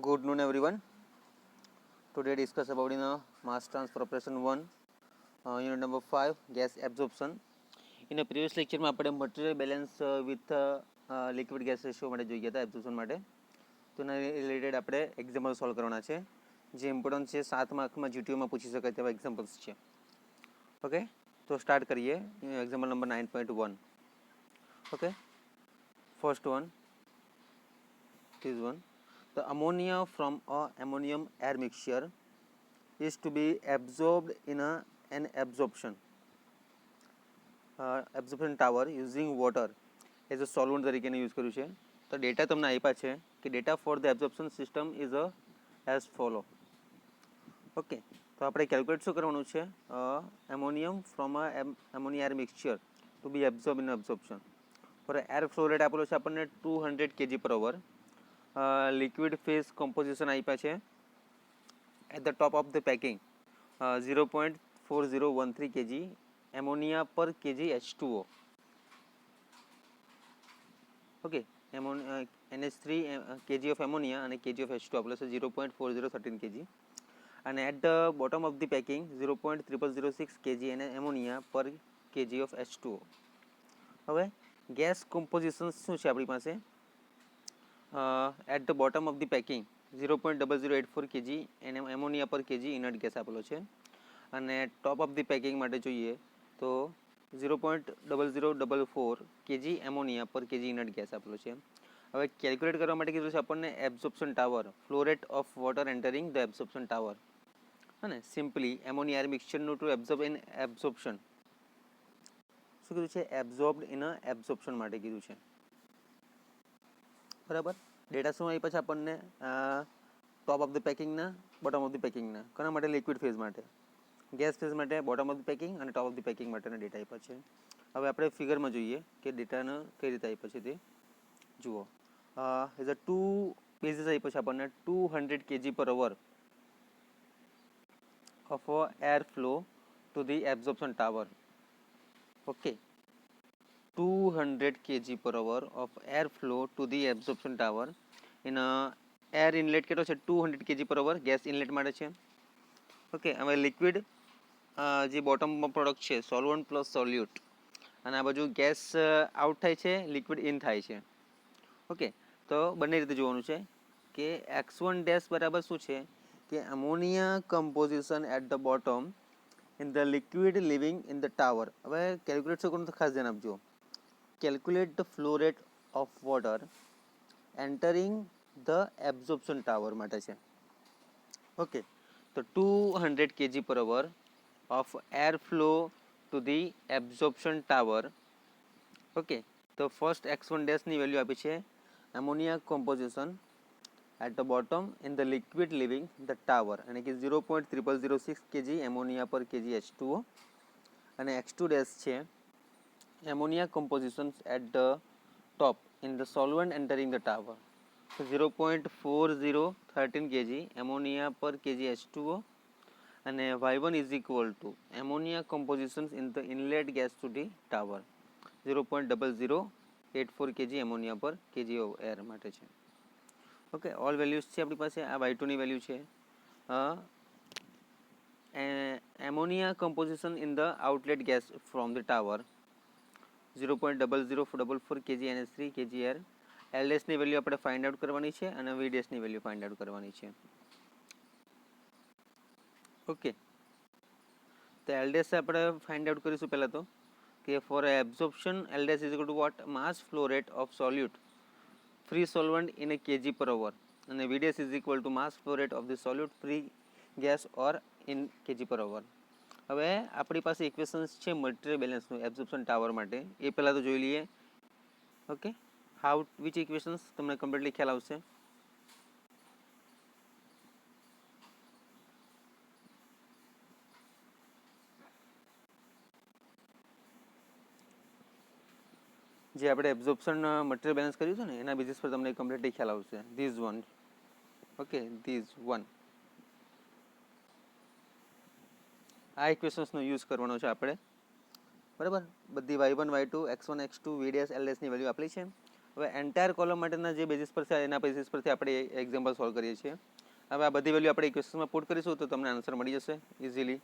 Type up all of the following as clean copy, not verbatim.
Good noon, everyone. Today discuss about mass transfer operation 1, unit number 5, gas absorption. In a previous lecture में આપણે material balance with liquid gas ratio માટે જોઈ ગયા હતા absorption માટે. તો એના રિલેટેડ આપણે એક્ઝામ્પલ સોલ્વ કરવાના છે જે ઇમ્પોર્ટન્ટ છે 7 માર્કમાં જીટીયુમાં પૂછી શકાય તેવા એક્ઝામ્પલ્સ છે. ઓકે, તો સ્ટાર્ટ કરીએ. Example number 9.1. Okay, first one, this one. The ammonia from a ammonium air mixture is to be absorbed in an absorption tower using water as a solvent તરીકે use કર્યું છે. તો data તમને આપ્યા છે કે data for the absorption system is as follow. Okay, તો આપણે કેલ્ક્યુલેટ શું કરવાનું છે? Ammonium from ammonia air mixture to be absorb in absorption for air flow rate આપેલો છે આપણને 200 kg/h. liquid phase composition આપ્યા છે at the top of the packing 0.4013 kg ammonia per kg H2O. okay, NH3 kg of ammonia and kg of H2O plus 0.4013 kg and at the bottom of the packing 0.0006 kg ammonia per kg of H2O. હવે gas composition શું છે આપણી પાસે? at the bottom of the packing 0.0084 kg ammonia per kg inert gas આપેલો છે અને top of the packing માટે જોઈએ તો 0.0044 kg ammonia per kg inert gas આપેલો છે. હવે કેલ્ક્યુલેટ કરવા માટે કીધું છે આપણને absorption tower, flow rate of water entering the absorption tower. હા ને, સિમ્પલી એમોનિયા એર મિક્સચરનું ટુ એબ્ઝોર્બ ઇન એબ્ઝોર્પ્શન. શું કીધું છે? એબ્ઝોર્બ્ડ ઇન એબ્ઝોર્પ્શન માટે કીધું છે. બરાબર. ડેટા શું આપ્યા છે આપણને? ટોપ ઓફ ધ પેકિંગના, બોટમ ઓફ ધ પેકિંગના. કોના માટે? લિક્વિડ ફેઝ માટે. ગેસ ફેઝ માટે બોટમ ઓફ ધ પેકિંગ અને ટોપ ઓફ ધ પેકિંગ માટેના ડેટા આપ્યા છે. હવે આપણે ફિગરમાં જોઈએ કે ડેટાને કઈ રીતે આપ્યા છે તે જુઓ. એઝ અ ટુ બેઝિસ આપ્યા છે આપણને 200 kg/h of air flow to the absorption tower. okay, 200 kg/h of air flow to the absorption tower in air inlet કેટલો છે? 200 kg/h ગેસ ઇનલેટ માટે છે. ઓકે, હવે લિક્વિડ જે બોટમ પ્રોડક્ટ છે સોલ્વન્ટ પ્લસ સોલ્યુટ અને આ બાજુ ગેસ આઉટ થાય છે, લિક્વિડ ઇન થાય છે. ઓકે, તો બંને રીતે જોવાનું છે કે x1 બરાબર શું છે કે ammonia composition at the bottom in the liquid living in the tower. હવે કેલ્ક્યુલેટ શું કરવાનું તો ખાસ ધ્યાન આપજો. calculate the flow rate of water entering the absorption tower માટે છે. ઓકે, તો 200 kg/h of air flow to the absorption tower. Okay, તો ફર્સ્ટ x1 ની વેલ્યુ આપી છે ammonia composition at the bottom in the liquid leaving the tower અને કે 0.0006 kg ammonia per kg H2O અને x2 છે ammonia compositions at the top in the solvent entering the tower. So 0.4013 kg ammonia per kg H2O and y1 is equal to ammonia compositions in the inlet gas to the tower 0.0084 kg ammonia per kg of air માટે છે. Okay, all values છે આપણી પાસે. આ y2 ની value છે. ammonia composition in the outlet gas from the tower 0.0044 kg NH3 kg air. L ની value આપણે ફાઇન્ડ આઉટ કરવાની છે અને V ની વેલ્યુ ફાઇન્ડ આઉટ કરવાની છે. ઓકે, તો L આપણે ફાઇન્ડ આઉટ કરીશું પહેલા તો કે for absorption L is equal to what? Mass flow rate of solute free solvent in a kg/h and VDS is equal to mass flow rate of the solute free gas or in kg/h. હવે આપણી પાસે equations છે material બેલેન્સનું absorption tower માટે. એ પહેલાં તો જોઈ લઈએ. Okay, how which equations તમને કમ્પ્લીટલી ખ્યાલ આવશે. જે આપણે એબ્ઝોર્પ્શન મટીરિયલ બેલેન્સ કર્યું છે ને એના બેઝિસ પર તમને કમ્પ્લીટલી ખ્યાલ આવશે. These one. Okay, these one. આ ઇક્વેશન્સનો યુઝ કરવાનો છે આપણે. બરાબર, બધી y1 y2 x1 x2 VDS LS ની વેલ્યુ આપેલી છે. હવે એન્ટાયર કોલમ માટેના જે બેઝિસ પર છે એના બેઝિસ પરથી આપણે એક્ઝામ્પલ સોલ્વ કરીએ છીએ. હવે આ બધી વેલ્યુ આપણે ઇક્વેશનમાં પુટ કરીશું તો તમને આન્સર મળી જશે easily.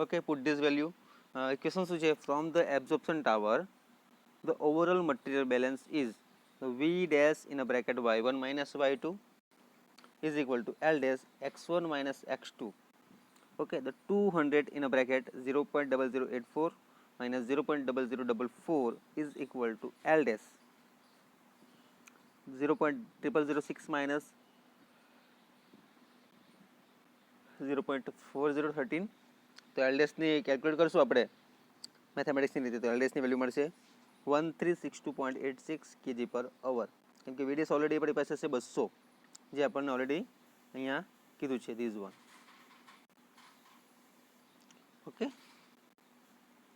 Okay, put this value. Equation શું છે? From the absorption tower the overall material balance is V dash in a bracket y1 minus y2 is equal to L dash x1 minus x2. Okay, the 200 in a bracket 0.0084 minus 0.0044 is equal to L dash 0.0006 minus 0.4013. તો L dash ની calculate કરશું આપણે મેથેમેટિક્સની રીતે, તો L dash ની value મળશે 1362.86 kg/h. કેમ કે VDS ઓલરેડી આપણી પાસે છે 200, જે આપણને ઓલરેડી અહીંયા કીધું છે ધીઝ વન. ઓકે,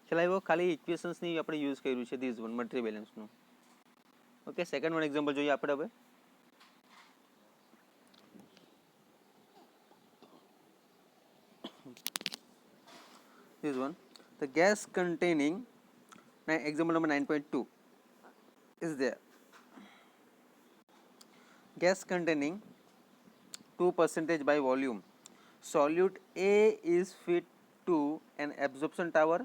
ખ્યાલ આવ્યો? ખાલી ઇક્વેશન્સની આપણે યુઝ કર્યું છે ધીઝ વન મટીરિયલ બેલેન્સનું. ઓકે, સેકન્ડ વન એક્ઝામ્પલ જોઈએ આપણે હવે. This one, the gas containing example number 9.2 is there. Gas containing 2% by volume. Solute A is fed to an absorption tower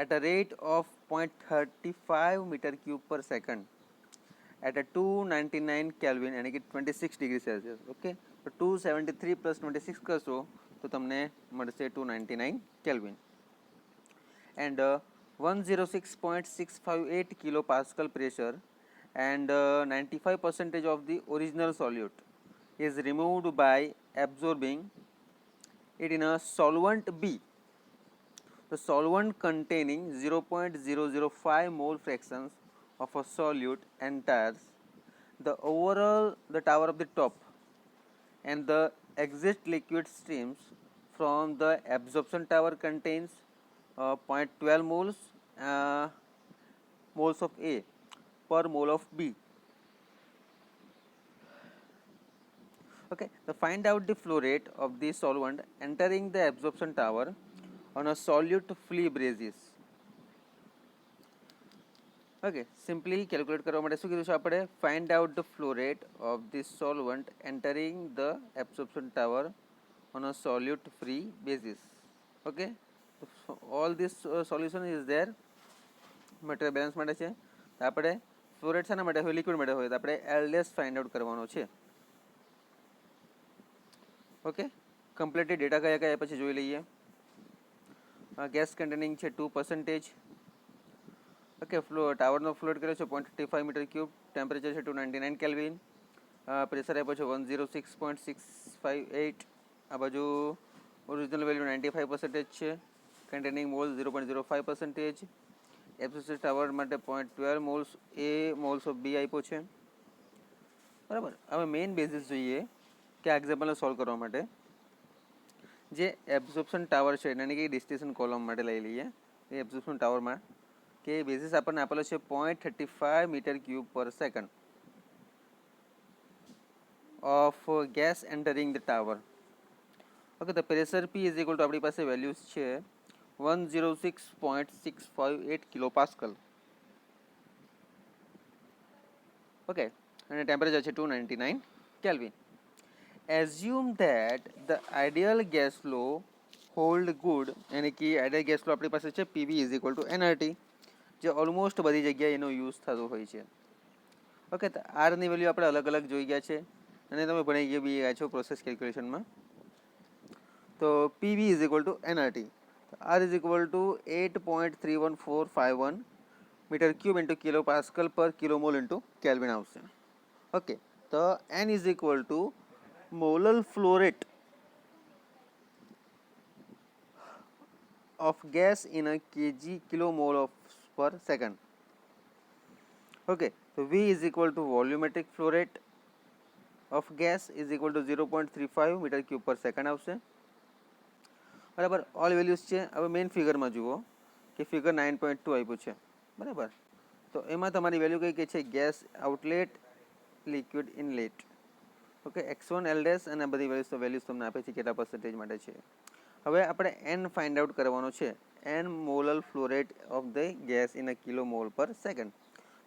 at a rate of 0.35 meter cube per second at a 299 Kelvin and 26 degrees Celsius. Okay, so 273 plus 26 કરશો તો તમને મળશે 299 Kelvin and 106.658 kilopascal pressure and 95% of the original solute is removed by absorbing it in a solvent B. The solvent containing 0.005 mole fractions of a solute enters the tower of the top and the exit liquid streams from the absorption tower contains 0.12 moles of A per mole of B. Okay, so find out the flow rate of the solvent entering the absorption tower on a solute free basis. Okay, simply calculate કરવા માટે શું કીધું છે આપણે? Find out the flow rate of the solvent entering the absorption tower on a solute free basis. Okay, so all this solution is there material balance માટે છે. તો આપણે ફ્લો રેટ શાના માટે હોય? લિક્વિડ માટે હોય, તો આપણે L dash ફાઇન્ડ આઉટ કરવાનો છે. ઓકે, કમ્પ્લીટલી ડેટા કયા કયા પછી જોઈ લઈએ. ગેસ કન્ટેનિંગ છે 2%. ઓકે, ટાવરનો ફ્લો રેટ કર્યો છે 0.35 મીટર ક્યુબ, ટેમ્પરેચર છે 299 કેલ્વિન, પ્રેશર આપ્યો છે 106.658, આ બાજુ ઓરિજિનલ વેલ્યુ 95% છે, કન્ટેનિંગ મોલ્સ 0.05%, એબ્સોલ્યુટ ટાવર માટે 0.12 moles A moles of B આપ્યો છે. બરાબર, હવે મેઇન બેઝિસ જોઈએ કે આ એક્ઝામ્પલને સોલ્વ કરવા માટે. જે એબ્ઝોર્પ્શન ટાવર છે એને કે ડિસ્ટિલેશન કોલમ માટે લઈ લઈએ. એ એબ્ઝોર્પ્શન ટાવરમાં કે બેઝિસ આપણને આપેલો છે 0.35 metre cube per second of gas entering the tower. Okay, તો pressure P is equal to આપણી પાસે વેલ્યુઝ છે 106.658 કિલોપાસ્કલ. ઓકે, અને ટેમ્પરેચર છે 299 kelvin. Assume that the ideal gas flow hold good, यानी कि आइडियल गैस फ्लो આપણી પાસે છે PV is equal to NRT, જે ઓલમોસ્ટ બધી જગ્યાએ એનો યુઝ થતો હોય છે. ઓકે, તો આરની વેલ્યુ આપણે અલગ અલગ જોઈ ગયા છે અને તમે ભણી ગયા છો પ્રોસેસ કેલ્ક્યુલેશનમાં. તો PV is equal to NRT, R is equal to 8.31451 metre cube into kilo pascal પર કિલોમોલ ઇન્ટુ કેલ્વિન આવશે. ઓકે, તો N is equal to molar flow rate of gas in a kg kilomole of per second. Okay, so V is equal to volumetric flow rate of gas is equal to 0.35 meter cube per second આવશે. બરાબર, all values છે. હવે main ફિગરમાં જુઓ કે figure 9.2 આપ્યું છે. બરાબર, તો એમાં તમારી વેલ્યુ કઈ કઈ છે? Gas outlet, liquid inlet. Okay, x1 L dash અને બધી વેલ્યુઝ તમને આપે છે કેટલા પર્સન્ટેજ માટે છે. હવે આપણે N ફાઇન્ડ આઉટ કરવાનો છે. n molar flow rate of the gas in a kilomole per second.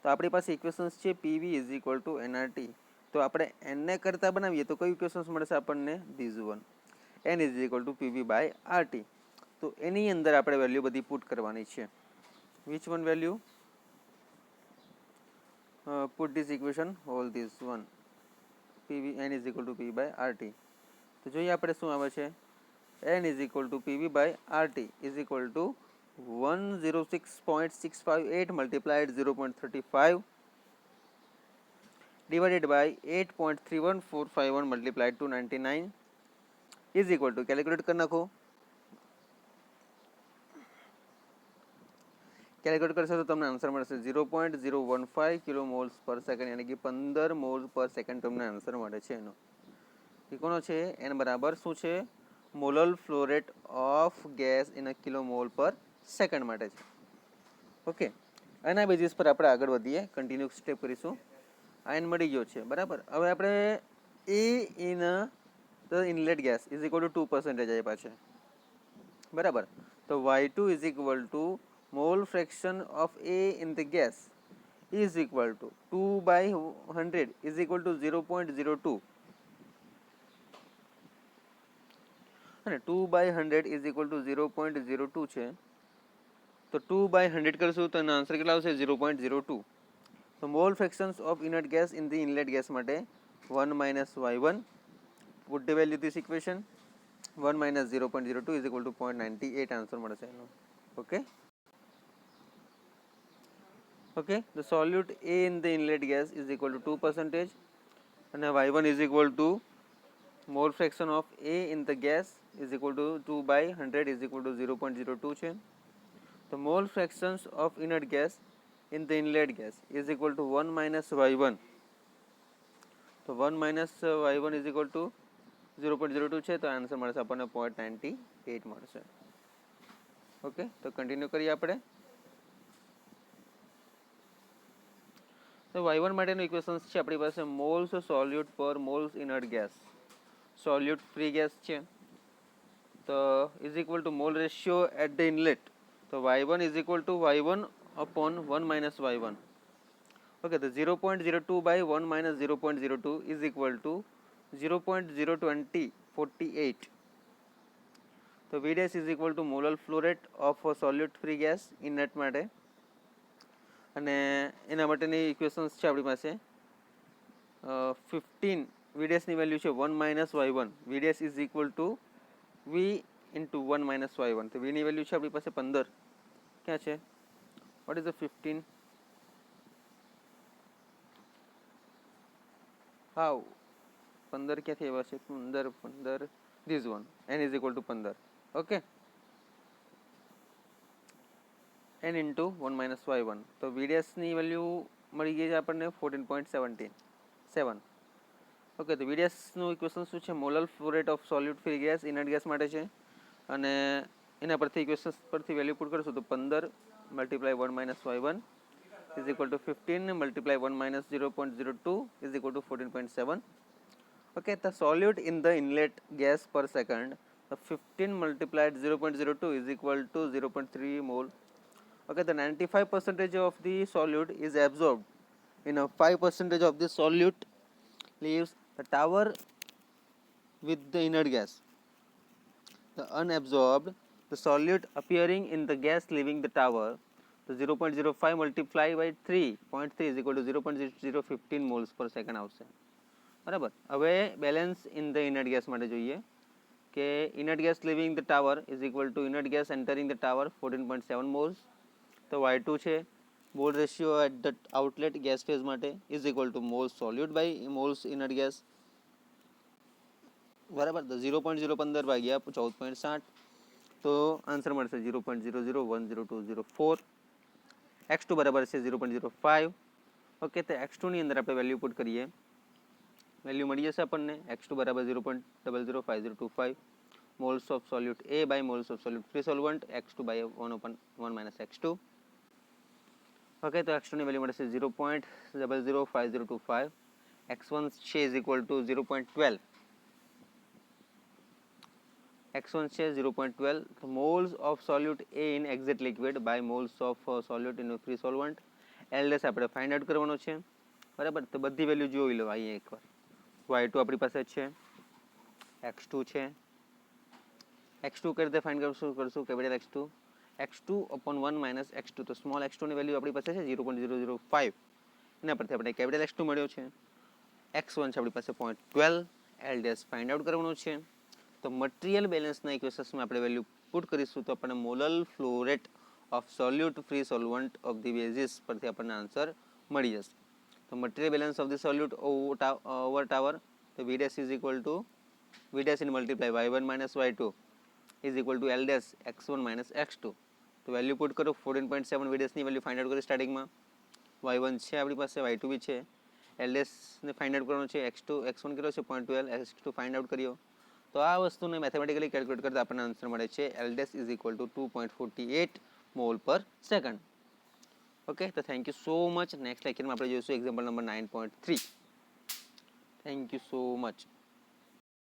તો આપણી પાસે ઇક્વેશન્સ છે PV is equal two NRT. તો આપણે એનને કરતાં બનાવીએ તો કયું ઇક્વેશન્સ મળશે આપણને? These one, N is equal to PV by RT. તો એની અંદર આપણે વેલ્યુ બધી પુટ કરવાની છે. Which one value? Put this equation whole this one, PV N is equal to PV by RT. તો જોઈએ આપણે શું આવે છે. n is equal to PV by RT is equal to 106.658 multiplied 0.35 divided by 8.31451 multiplied to 99 is equal to, calculate कर नाखो, calculate करशो तो તમને આન્સર મળશે 0.015 કિલો મોલ્સ પર સેકન્ડ, यानी कि 15 મોલ પર સેકન્ડ તમને આન્સર મળે છે એનો. એ કોનો છે? n બરાબર શું છે? Molar flow rate of gas in a kilo mole પર સેકન્ડ માટે છે. ઓકે, આના બેઝિસ પર આપણે આગળ વધીએ, કન્ટિન્યુ સ્ટેપ કરીશું. આયન મળી ગયો છે, બરાબર. હવે આપણે A in the inlet gas is equal to 2% આપ્યા છે, બરાબર. તો y2 is equal to mole fraction of A in the gas is equal to 2/100 is equal to 0.02 અને 2/100 ઇઝ ઇક્વલ ટુ 0.02 છે. તો 2/100 કરશું તો એનો આન્સર કેટલા આવશે? 0.02. તો mole fractions of inert gas in the inlet gas માટે 1 minus y1, put the value this equation, 1 minus 0.02 is equal to 0.98 answer મળશે એનો. Okay okay, the solute A in the inlet gas is equal to 2% and y1 is equal to mole fraction of A in the gas is equal to 2/100 is equal to 0.02 છે. The mole fractions of inert gas in the inlet gas is equal to 1 minus y1. તો 1 minus y1 is equal to 0.02 છે, તો answer મળશે આપણને 0.98 મળશે. Okay, તો continue કરીએ આપણે. તો y1 માટેનું ઇક્વેશન્સ છે આપણી પાસે મોલ્સ સોલ્યુટ પર moles inert gas. Solute free gas છે, તો is equal to mole ratio at the inlet. તો y1 is equal to y1 upon 1 minus y1. Okay, the 0.02 by 1 minus 0.02 is equal to 0.02048. તો V dash is equal to molar flow rate of a solute free gas inert માટે, અને એના માટેની equations છે આપણી પાસે 15. V dash ની value છે 1 minus y1. V dash is equal to V into 1 minus y1. તો V ની વેલ્યુ છે આપણી પાસે 15. ક્યાં છે? What is the 15? How? 15 ક્યાંથી આવ્યા છે? 15 this one, n is equal to 15. Okay, n into 1 minus y1. તો V dash ની વેલ્યુ મળી ગઈ છે આપણને 14.7. ઓકે, તો V dash નું ઇક્વેશન શું છે? Molar flow rate of solute free gas inert gas માટે છે, અને એના પરથી ઇક્વેશન પરથી વેલ્યુ પુટ કરશું તો 15 multiply 1 minus y1 is equal to 15 multiply 1 minus 0.02 is equal to 14.7. Okay, the solute in the inlet gas per second, the 15 multiplied 0.02 is equal to 0.3 mole. Okay, the 95% of the solute is absorbed in a 5% of the solute leaves the tower with the inert gas. The unabsorbed, the solute appearing in the gas leaving the tower, તો 0.05 multiply by 3.3 is equal to 0.0015 moles per second આવશે, બરાબર. હવે balance in the inert gas માટે જોઈએ કે inert gas leaving the tower is equal to inert gas entering the tower 14.7 moles. તો y2 છે mole ratio at the outlet gas phase માટે is equal to moles solute by moles inert gas, બરાબર. તો 0.015 ભાગ્યા 14.7, તો answer મળશે 0.001024. x2 બરાબર છે 0.05. ઓકે, તો x2 ની અંદર આપણે વેલ્યુ પુટ કરીએ, વેલ્યુ મળી જશે આપણને x2 બરાબર 0.005025 moles of solute A by moles of solute free solvent x2 by 1/1 minus x2. Okay, તો x2 ની વેલ્યુ મળશે 0.005025. x1 છે ઇઝ ઇક્વલ ટુ 0.12. x1 છે 0.12, તો moles of solute A in exact liquid by moles of solute in free solvent. L dash આપણે find out કરવાનો છે, બરાબર. તો બધી વેલ્યુ જોઈ લો અહીંયા એકવાર. y2 આપણી પાસે છે, x2 છે. x2 કઈ રીતે ફાઇન્ડ કરશું capital x2 upon 1 minus x2, તો સ્મોલ x2 ની વેલ્યુ આપણી પાસે છે 0.005, એના પરથી આપણે કેપિટલ x2 મળ્યો છે. x1 છે આપણી પાસે 0.12, એલ ડેશ ફાઇન્ડ આઉટ કરવાનું છે. તો મટીરિયલ બેલેન્સના ઇક્વેશન્સમાં આપણે વેલ્યુ પુટ કરીશું તો આપણને molar flow rate of solute free solvent of the basis પરથી આપણને આન્સર મળી જશે. તો material balance of the સોલ્યુટ over tower, તો v dash is equal to v dash in multiply y1 minus y2 is equal to l dash x1 minus x2. તો value put કરો 14.7, v dash ની value find out કરી સ્ટાર્ટિંગમાં. y1 છે આપણી પાસે, y2 બી છે. l dash ને ફાઇન્ડ આઉટ કરવાનો છે, x1 કર્યો છે 0.12, x2 ફાઇન્ડ આઉટ કર્યો. તો આ વસ્તુને મેથેમેટિકલી કેલ્ક્યુલેટ કરતા આપણને આન્સર મળે છે l dash is equal to 2.48 mall પર સેકન્ડ. ઓકે, તો thank you so much. Next લેક્ચરમાં આપણે જોઈશું example number 9.3. Thank you so much.